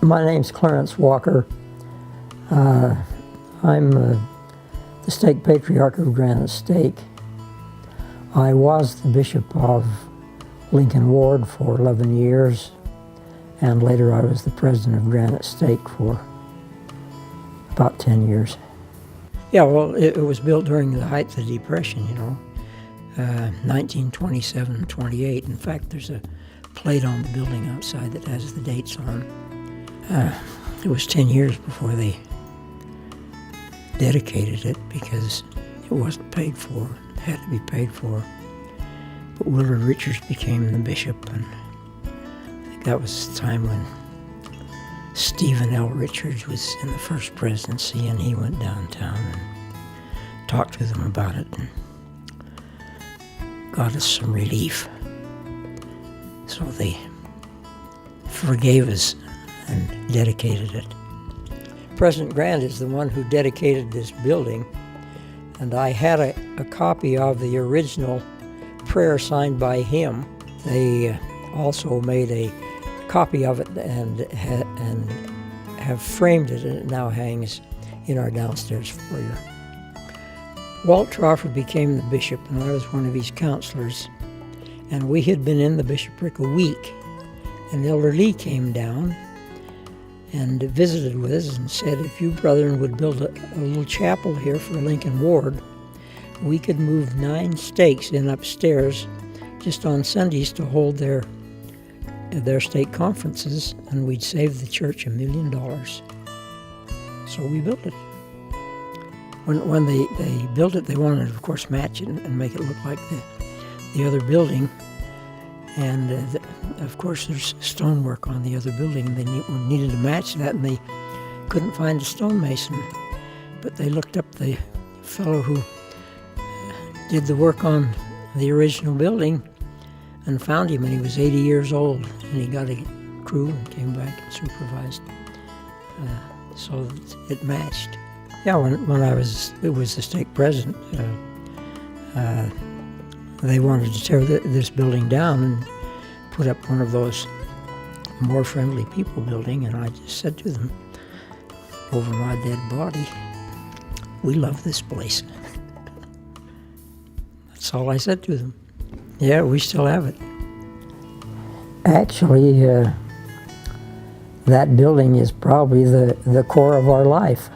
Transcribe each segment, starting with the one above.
My name's Clarence Walker. I'm the stake patriarch of Granite Stake. I was the bishop of Lincoln Ward for 11 years, and later I was the president of Granite Stake for about 10 years. Yeah, well, it was built during the height of the Depression, 1927-28. In fact, there's a plate on the building outside that has the dates on. It was 10 years before they dedicated it because it wasn't paid for. It had to be paid for. But Willard Richards became the bishop, and I think that was the time when Stephen L. Richards was in the first presidency, and he went downtown and talked to them about it and got us some relief. So they forgave us and dedicated it. President Grant is the one who dedicated this building, and I had a copy of the original prayer signed by him. They also made a copy of it and have framed it, and it now hangs in our downstairs foyer. Walt Crawford became the bishop, and I was one of his counselors, and we had been in the bishopric a week, and Elder Lee came down and visited with us and said, if you brethren would build a little chapel here for Lincoln Ward, we could move 9 stakes in upstairs just on Sundays to hold their stake conferences, and we'd save the church $1 million. So we built it. When they built it, they wanted to, of course, match it and make it look like the other building. And, of course, there's stonework on the other building. They needed to match that, and they couldn't find a stonemason. But they looked up the fellow who did the work on the original building and found him, and he was 80 years old. And he got a crew and came back and supervised. So it matched. Yeah, when I was the stake president, they wanted to tear this building down and put up one of those more friendly people building, and I just said to them, over my dead body, we love this place. That's all I said to them. Yeah, we still have it. Actually, that building is probably the core of our life.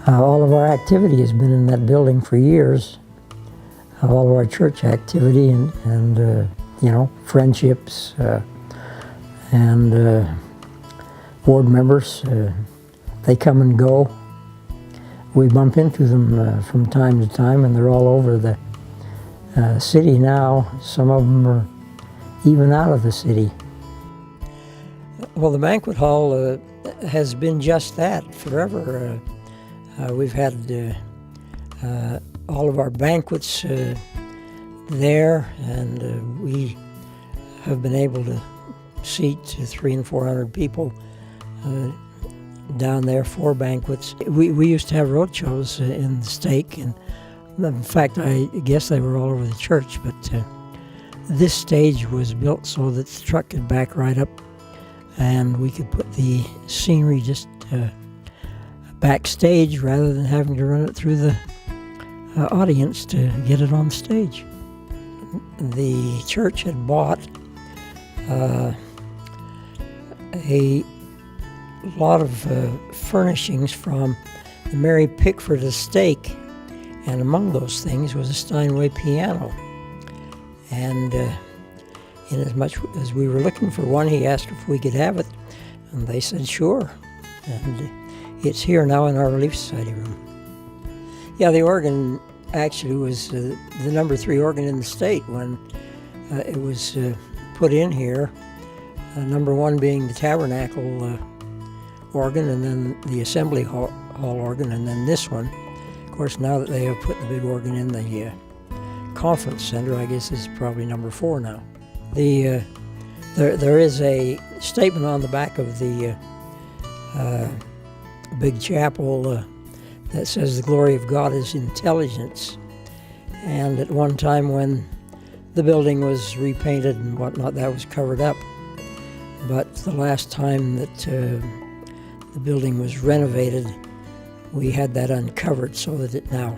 All of our activity has been in that building for years. All of our church activity and friendships and board members, they come and go. We bump into them from time to time, and they're all over the city now. Some of them are even out of the city. Well, the banquet hall has been just that forever. We've had all of our banquets there, and we have been able to seat 300 and 400 people down there for banquets. We used to have roadshows in the stake, and in fact, I guess they were all over the church, but this stage was built so that the truck could back right up, and we could put the scenery just backstage rather than having to run it through the audience to get it on stage. The church had bought a lot of furnishings from the Mary Pickford estate, and among those things was a Steinway piano. And in as much as we were looking for one, he asked if we could have it, and they said sure. And it's here now in our Relief Society room. Yeah, the organ actually was the number 3 organ in the state when it was put in here. Number 1 being the Tabernacle organ, and then the Assembly Hall organ, and then this one. Of course, now that they have put the big organ in the Conference Center, I guess this is probably number 4 now. There is a statement on the back of the big chapel that says the glory of God is intelligence. And at one time when the building was repainted and whatnot, that was covered up. But the last time that the building was renovated, we had that uncovered so that it now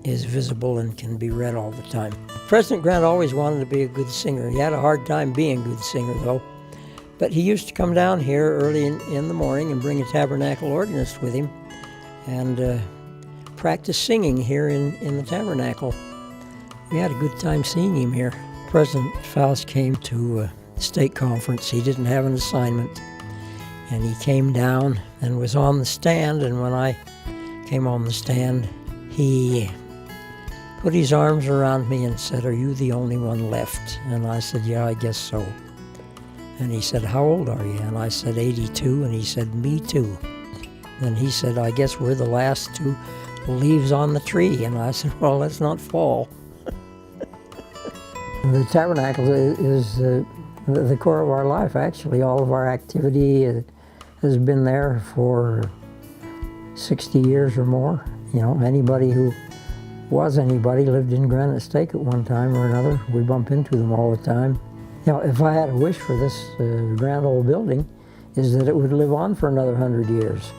is visible and can be read all the time. President Grant always wanted to be a good singer. He had a hard time being a good singer, though. But he used to come down here early in the morning and bring a Tabernacle organist with him and practice singing here in the Tabernacle. We had a good time seeing him here. President Faust came to a state conference. He didn't have an assignment. And he came down and was on the stand, and when I came on the stand, he put his arms around me and said, "Are you the only one left?" And I said, "Yeah, I guess so." And he said, "How old are you?" And I said, 82. And he said, "Me too." And he said, "I guess we're the last two leaves on the tree." And I said, "Well, let's not fall." The Tabernacle is the core of our life, actually. All of our activity has been there for 60 years or more. You know, anybody who was anybody lived in Granite Stake at one time or another. We bump into them all the time. You know, if I had a wish for this grand old building, is that it would live on for another 100 years.